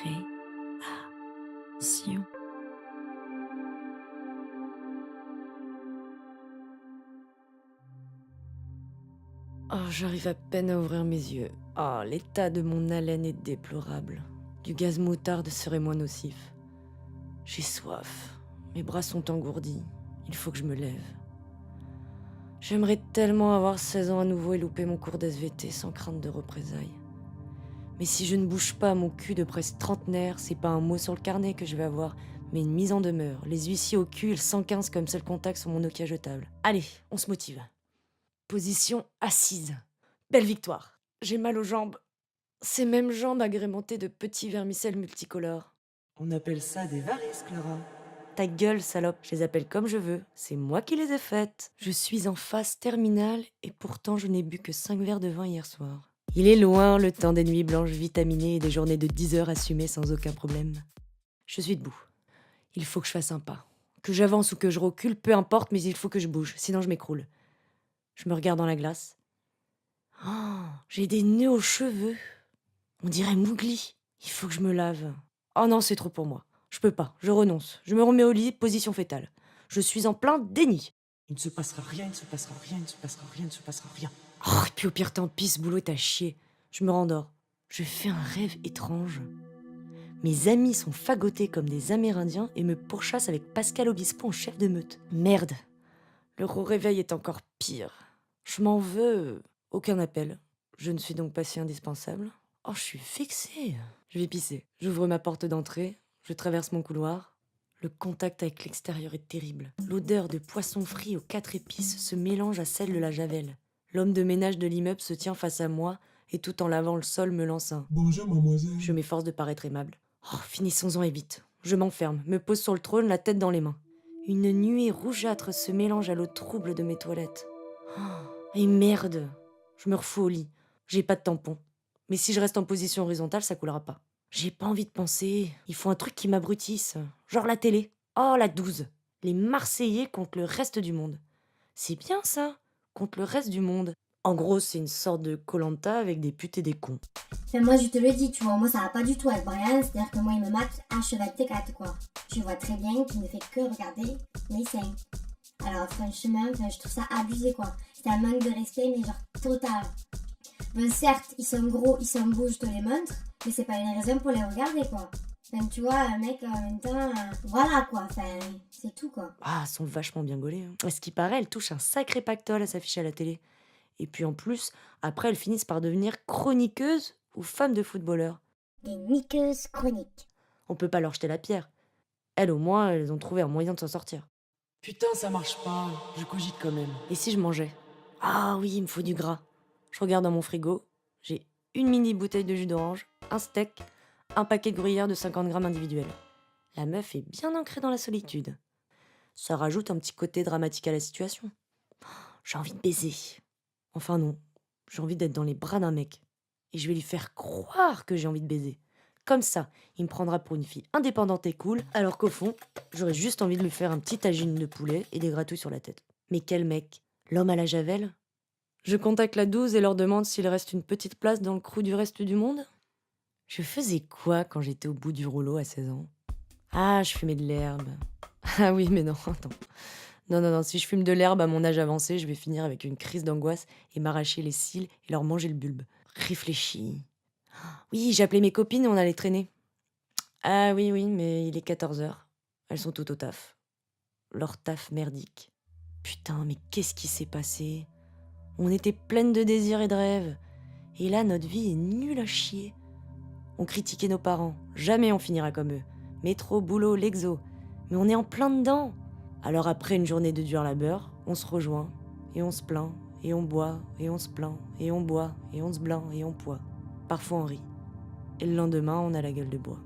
Création. Oh, j'arrive à peine à ouvrir mes yeux. Oh, l'état de mon haleine est déplorable. Du gaz moutarde serait moins nocif. J'ai soif. Mes bras sont engourdis. Il faut que je me lève. J'aimerais tellement avoir 16 ans à nouveau et louper mon cours d'SVT sans crainte de représailles. Mais si je ne bouge pas mon cul de presque trentenaire, c'est pas un mot sur le carnet que je vais avoir, mais une mise en demeure, les huissiers au cul et le 115 comme seul contact sur mon Nokia jetable. Allez, on se motive. Position assise. Belle victoire. J'ai mal aux jambes. Ces mêmes jambes agrémentées de petits vermicelles multicolores. On appelle ça des varices, Clara. Ta gueule, salope, je les appelle comme je veux. C'est moi qui les ai faites. Je suis en phase terminale et pourtant je n'ai bu que 5 verres de vin hier soir. Il est loin le temps des nuits blanches vitaminées et des journées de 10 heures assumées sans aucun problème. Je suis debout. Il faut que je fasse un pas. Que j'avance ou que je recule, peu importe, mais il faut que je bouge, sinon je m'écroule. Je me regarde dans la glace. Oh, j'ai des nœuds aux cheveux. On dirait Mowgli. Il faut que je me lave. Oh non, c'est trop pour moi. Je peux pas, je renonce. Je me remets au lit, position fétale. Je suis en plein déni. Il ne se passera rien, il ne se passera rien, il ne se passera rien, il ne se passera rien. Oh, et puis au pire, tant pis, ce boulot est à chier. Je me rendors. Je fais un rêve étrange. Mes amis sont fagotés comme des Amérindiens et me pourchassent avec Pascal Obispo en chef de meute. Merde. Le réveil est encore pire. Je m'en veux. Aucun appel. Je ne suis donc pas si indispensable. Oh, je suis vexée. Je vais pisser. J'ouvre ma porte d'entrée. Je traverse mon couloir. Le contact avec l'extérieur est terrible. L'odeur de poisson frit aux 4 épices se mélange à celle de la javel. L'homme de ménage de l'immeuble se tient face à moi et tout en lavant le sol me lance un. Bonjour, mademoiselle. Je m'efforce de paraître aimable. Oh, finissons-en et vite. Je m'enferme, me pose sur le trône, la tête dans les mains. Une nuée rougeâtre se mélange à l'eau trouble de mes toilettes. Oh, et merde. Je me refous au lit. J'ai pas de tampon. Mais si je reste en position horizontale, ça coulera pas. J'ai pas envie de penser. Il faut un truc qui m'abrutisse. Genre la télé. Oh, la 12. Les Marseillais contre le reste du monde. C'est bien ça, contre le reste du monde. En gros, c'est une sorte de koh avec des putes et des cons. Enfin, moi, je te le dis, tu vois, moi, ça va pas du tout avec Brian, c'est-à-dire que moi, il me mate H24, quoi. Je vois très bien qu'il ne fait que regarder mes seins. Alors, franchement, je trouve ça abusé, quoi. C'est un manque de respect, mais genre total. Bon, certes, ils sont gros, ils sont beaux, je te les montre, mais c'est pas une raison pour les regarder, quoi. Enfin, tu vois, un mec, en même temps, voilà, quoi. Enfin, c'est tout, quoi. Ah, elles sont vachement bien gaulées. À ce qui paraît, elles touchent un sacré pactole à s'afficher à la télé. Et puis en plus, après, elles finissent par devenir chroniqueuses ou femmes de footballeurs. Des niqueuses chroniques. On peut pas leur jeter la pierre. Elles, au moins, elles ont trouvé un moyen de s'en sortir. Putain, ça marche pas. Je cogite quand même. Et si je mangeais? Ah oui, il me faut du gras. Je regarde dans mon frigo. J'ai une mini bouteille de jus d'orange, un steak, un paquet de gruyère de 50 grammes individuel. La meuf est bien ancrée dans la solitude. Ça rajoute un petit côté dramatique à la situation. J'ai envie de baiser. Enfin non, j'ai envie d'être dans les bras d'un mec. Et je vais lui faire croire que j'ai envie de baiser. Comme ça, il me prendra pour une fille indépendante et cool, alors qu'au fond, j'aurais juste envie de lui faire un petit tagine de poulet et des gratouilles sur la tête. Mais quel mec? L'homme à la javel? Je contacte la 12 et leur demande s'il reste une petite place dans le crew du reste du monde. Je faisais quoi quand j'étais au bout du rouleau à 16 ans? Ah, je fumais de l'herbe. Ah oui, mais non, attends. Non, si je fume de l'herbe à mon âge avancé, je vais finir avec une crise d'angoisse et m'arracher les cils et leur manger le bulbe. Réfléchis. Oui, j'appelais mes copines et on allait traîner. Ah oui, mais il est 14 heures. Elles sont toutes au taf. Leur taf merdique. Putain, mais qu'est-ce qui s'est passé? On était pleines de désirs et de rêves. Et là, notre vie est nulle à chier. On critiquait nos parents. Jamais on finira comme eux. Métro, boulot, l'exo. Mais on est en plein dedans. Alors après une journée de dur labeur, on se rejoint, et on se plaint, et on boit, et on se plaint, et on boit, et on se plaint, et on poit. Parfois on rit. Et le lendemain, on a la gueule de bois.